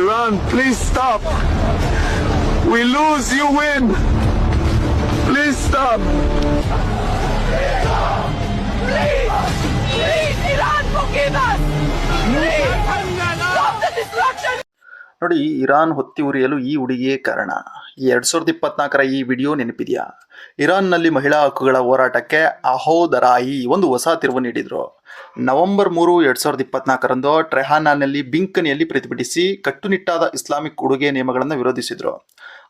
Iran, please stop. We lose, you win. Please stop. Please, Iran, forgive us. Please, stop the destruction. ನೋಡಿ, Iran ಹೊತ್ತಿ ಉರಿಯಲು ಈ ಹುಡುಗಿಯೇ ಕಾರಣ. 2024ರ ಈ video ನೆನಪಿದೆಯಾ? ಇರಾನ್ನಲ್ಲಿ ಮಹಿಳಾ ಹಕ್ಕುಗಳ ಹೋರಾಟಕ್ಕೆ ಅಹೋದರಾಯಿ ಒಂದು ಹೊಸ ತಿರುವು ನೀಡಿದರು. ನವೆಂಬರ್ 3, 2024ರಂದು ಟೆಹರಾನ್ನಲ್ಲಿ ಬಿಂಕನಿಯಲ್ಲಿ ಪ್ರತಿಭಟಿಸಿ ಕಟ್ಟುನಿಟ್ಟಾದ ಇಸ್ಲಾಮಿಕ್ ಉಡುಗೆ ನಿಯಮಗಳನ್ನು ವಿರೋಧಿಸಿದರು.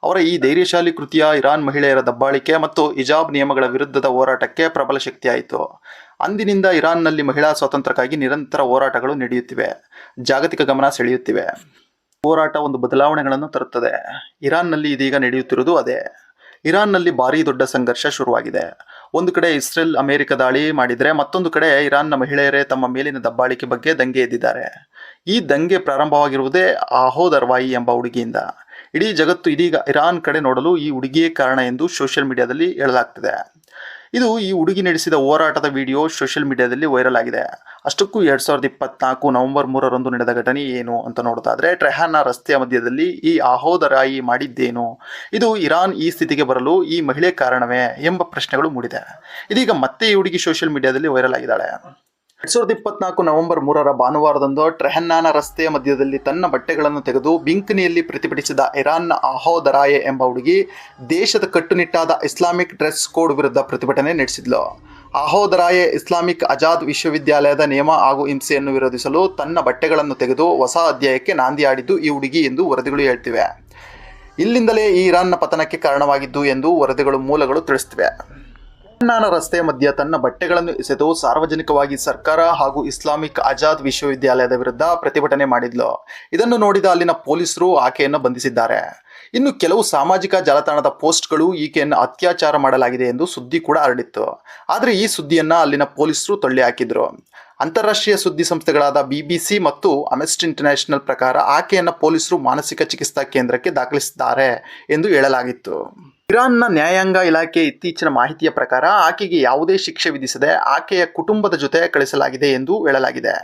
ಅವರ ಈ ಧೈರ್ಯಶಾಲಿ ಕೃತಿಯ ಇರಾನ್ ಮಹಿಳೆಯರ ದಬ್ಬಾಳಿಕೆ ಮತ್ತು ಹಿಜಾಬ್ ನಿಯಮಗಳ ವಿರುದ್ಧದ ಹೋರಾಟಕ್ಕೆ ಪ್ರಬಲ ಶಕ್ತಿಯಾಯಿತು. ಅಂದಿನಿಂದ ಇರಾನ್ನಲ್ಲಿ ಮಹಿಳಾ ಸ್ವಾತಂತ್ರ್ಯಕ್ಕಾಗಿ ನಿರಂತರ ಹೋರಾಟಗಳು ನಡೆಯುತ್ತಿವೆ, ಜಾಗತಿಕ ಗಮನ ಸೆಳೆಯುತ್ತಿವೆ. ಹೋರಾಟ ಒಂದು ಬದಲಾವಣೆಗಳನ್ನು ತರುತ್ತದೆ. ಇರಾನ್ನಲ್ಲಿ ಇದೀಗ ನಡೆಯುತ್ತಿರುವುದು ಅದೇ. ಇರಾನ್ನಲ್ಲಿ ಭಾರೀ ದೊಡ್ಡ ಸಂಘರ್ಷ ಶುರುವಾಗಿದೆ. ಒಂದು ಕಡೆ ಇಸ್ರೇಲ್ ಅಮೆರಿಕ ದಾಳಿ ಮಾಡಿದರೆ, ಮತ್ತೊಂದು ಕಡೆ ಇರಾನ್ನ ಮಹಿಳೆಯರೇ ತಮ್ಮ ಮೇಲಿನ ದಬ್ಬಾಳಿಕೆ ಬಗ್ಗೆ ದಂಗೆ ಎದ್ದಿದ್ದಾರೆ. ಈ ದಂಗೆ ಪ್ರಾರಂಭವಾಗಿರುವುದೇ ಅಹೋದರ್ವಾಯಿ ಎಂಬ ಹುಡುಗಿಯಿಂದ. ಇಡೀ ಜಗತ್ತು ಇದೀಗ ಇರಾನ್ ಕಡೆ ನೋಡಲು ಈ ಹುಡುಗಿಯೇ ಕಾರಣ ಎಂದು ಸೋಷಿಯಲ್ ಮೀಡಿಯಾದಲ್ಲಿ ಹೇಳಲಾಗ್ತಿದೆ. ಈ ಹುಡುಗಿ ನಡೆಸಿದ ಹೋರಾಟದ ವಿಡಿಯೋ ಸೋಷಿಯಲ್ ಮೀಡಿಯಾದಲ್ಲಿ ವೈರಲ್ ಆಗಿದೆ. ಅಷ್ಟಕ್ಕೂ 2024 ನವೆಂಬರ್ 3ರಂದು ನಡೆದ ಘಟನೆ ಏನು ಅಂತ ನೋಡೋದಾದ್ರೆ, ಟೆಹರಾನ್ನ ರಸ್ತೆಯ ಮಧ್ಯದಲ್ಲಿ ಈ ಅಹೋದರಾಯಿ ಮಾಡಿದ್ದೇನು? ಇದು ಇರಾನ್ ಈ ಸ್ಥಿತಿಗೆ ಬರಲು ಈ ಮಹಿಳೆ ಕಾರಣವೇ ಎಂಬ ಪ್ರಶ್ನೆಗಳು ಮೂಡಿದೆ. ಇದೀಗ ಮತ್ತೆ ಈ ಹುಡುಗಿ ಸೋಷಿಯಲ್ ಮೀಡಿಯಾದಲ್ಲಿ ವೈರಲ್ ಆಗಿದ್ದಾಳೆ. 2024 ನವೆಂಬರ್ 3ರ ಭಾನುವಾರದಂದು ಟೆಹರಾನ್ನ ರಸ್ತೆಯ ಮಧ್ಯದಲ್ಲಿ ತನ್ನ ಬಟ್ಟೆಗಳನ್ನು ತೆಗೆದು ಬಿಂಕನಿಯಲ್ಲಿ ಪ್ರತಿಭಟಿಸಿದ ಇರಾನ್ನ ಅಹೋದರಾಯೆ ಎಂಬ ಹುಡುಗಿ ದೇಶದ ಕಟ್ಟುನಿಟ್ಟಾದ ಇಸ್ಲಾಮಿಕ್ ಡ್ರೆಸ್ ಕೋಡ್ ವಿರುದ್ಧ ಪ್ರತಿಭಟನೆ ನಡೆಸಿದ್ಲು. ಅಹೋದರಾಯೆ ಇಸ್ಲಾಮಿಕ್ ಆಜಾದ್ ವಿಶ್ವವಿದ್ಯಾಲಯದ ನಿಯಮ ಹಾಗೂ ಹಿಂಸೆಯನ್ನು ವಿರೋಧಿಸಲು ತನ್ನ ಬಟ್ಟೆಗಳನ್ನು ತೆಗೆದು ಹೊಸ ಅಧ್ಯಾಯಕ್ಕೆ ನಾಂದಿ ಆಡಿದ್ದು ಈ ಹುಡುಗಿ ಎಂದು ವರದಿಗಳು ಹೇಳ್ತಿವೆ. ಇಲ್ಲಿಂದಲೇ ಈ ಇರಾನ್ನ ಪತನಕ್ಕೆ ಕಾರಣವಾಗಿದ್ದು ಎಂದು ವರದಿಗಳು ಮೂಲಗಳು ತಿಳಿಸುತ್ತಿವೆ. ಟೆಹರಾನ್ನ ರಸ್ತೆಯ ಮಧ್ಯ ತನ್ನ ಬಟ್ಟೆಗಳನ್ನು ಎಸೆದು ಸಾರ್ವಜನಿಕವಾಗಿ ಸರ್ಕಾರ ಹಾಗೂ ಇಸ್ಲಾಮಿಕ್ ಆಜಾದ್ ವಿಶ್ವವಿದ್ಯಾಲಯದ ವಿರುದ್ಧ ಪ್ರತಿಭಟನೆ ಮಾಡಿದ್ಲು. ಇದನ್ನು ನೋಡಿದ ಅಲ್ಲಿನ ಪೊಲೀಸರು ಆಕೆಯನ್ನು ಬಂಧಿಸಿದ್ದಾರೆ. ಇನ್ನು ಕೆಲವು ಸಾಮಾಜಿಕ ಜಾಲತಾಣದ ಪೋಸ್ಟ್ಗಳು ಈಕೆಯನ್ನು ಅತ್ಯಾಚಾರ ಮಾಡಲಾಗಿದೆ ಎಂದು ಸುದ್ದಿ ಕೂಡ ಹರಡಿತ್ತು. ಆದರೆ ಈ ಸುದ್ದಿಯನ್ನು ಅಲ್ಲಿನ ಪೊಲೀಸರು ತಳ್ಳಿ ಹಾಕಿದ್ರು. ಅಂತಾರಾಷ್ಟ್ರೀಯ ಸುದ್ದಿ ಸಂಸ್ಥೆಗಳಾದ BBC ಮತ್ತು ಅಮ್ನೆಸ್ಟಿ ಇಂಟರ್ನ್ಯಾಷನಲ್ ಪ್ರಕಾರ ಆಕೆಯನ್ನು ಪೊಲೀಸರು ಮಾನಸಿಕ ಚಿಕಿತ್ಸಾ ಕೇಂದ್ರಕ್ಕೆ ದಾಖಲಿಸಿದ್ದಾರೆ ಎಂದು ಹೇಳಲಾಗಿತ್ತು. ಇರಾನ್ನ ನ್ಯಾಯಾಂಗ ಇಲಾಖೆ ಇತ್ತೀಚಿನ ಮಾಹಿತಿಯ ಪ್ರಕಾರ ಆಕೆಗೆ ಯಾವುದೇ ಶಿಕ್ಷೆ ವಿಧಿಸದೆ ಆಕೆಯ ಕುಟುಂಬದ ಜೊತೆ ಕಳಿಸಲಾಗಿದೆ ಎಂದು ಹೇಳಲಾಗಿದೆ.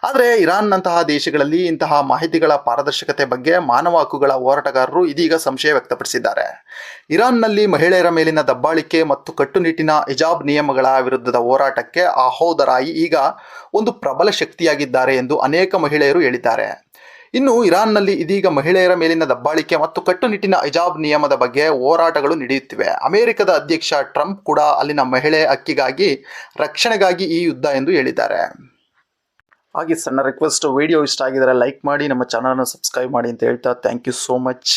ಆದರೆ ಇರಾನ್ನಂತಹ ದೇಶಗಳಲ್ಲಿ ಇಂತಹ ಮಾಹಿತಿಗಳ ಪಾರದರ್ಶಕತೆ ಬಗ್ಗೆ ಮಾನವ ಹಕ್ಕುಗಳ ಹೋರಾಟಗಾರರು ಇದೀಗ ಸಂಶಯ ವ್ಯಕ್ತಪಡಿಸಿದ್ದಾರೆ. ಇರಾನ್ನಲ್ಲಿ ಮಹಿಳೆಯರ ಮೇಲಿನ ದಬ್ಬಾಳಿಕೆ ಮತ್ತು ಕಟ್ಟುನಿಟ್ಟಿನ ಹಿಜಾಬ್ ನಿಯಮಗಳ ವಿರುದ್ಧದ ಹೋರಾಟಕ್ಕೆ ಅಹೋದರಾಯಿ ಈಗ ಒಂದು ಪ್ರಬಲ ಶಕ್ತಿಯಾಗಿದ್ದಾರೆ ಎಂದು ಅನೇಕ ಮಹಿಳೆಯರು ಹೇಳಿದ್ದಾರೆ. ಇನ್ನು ಇರಾನ್ನಲ್ಲಿ ಇದೀಗ ಮಹಿಳೆಯರ ಮೇಲಿನ ದಬ್ಬಾಳಿಕೆ ಮತ್ತು ಕಟ್ಟುನಿಟ್ಟಿನ ಹಿಜಾಬ್ ನಿಯಮದ ಬಗ್ಗೆ ಹೋರಾಟಗಳು ನಡೆಯುತ್ತಿವೆ. ಅಮೆರಿಕದ ಅಧ್ಯಕ್ಷ ಟ್ರಂಪ್ ಕೂಡ ಅಲ್ಲಿನ ಮಹಿಳೆ ಹಕ್ಕಿಗಾಗಿ ರಕ್ಷಣೆಗಾಗಿ ಈ ಯುದ್ಧ ಎಂದು ಹೇಳಿದ್ದಾರೆ. ಹಾಗೆ ಸಣ್ಣ ರಿಕ್ವೆಸ್ಟ್, ವಿಡಿಯೋ ಇಷ್ಟ ಆಗಿದರೆ ಲೈಕ್ ಮಾಡಿ, ನಮ್ಮ ಚಾನಲ್ನ ಸಬ್ಸ್ಕ್ರೈಬ್ ಮಾಡಿ ಅಂತ ಹೇಳ್ತಾ ಥ್ಯಾಂಕ್ ಯು ಸೋ ಮಚ್.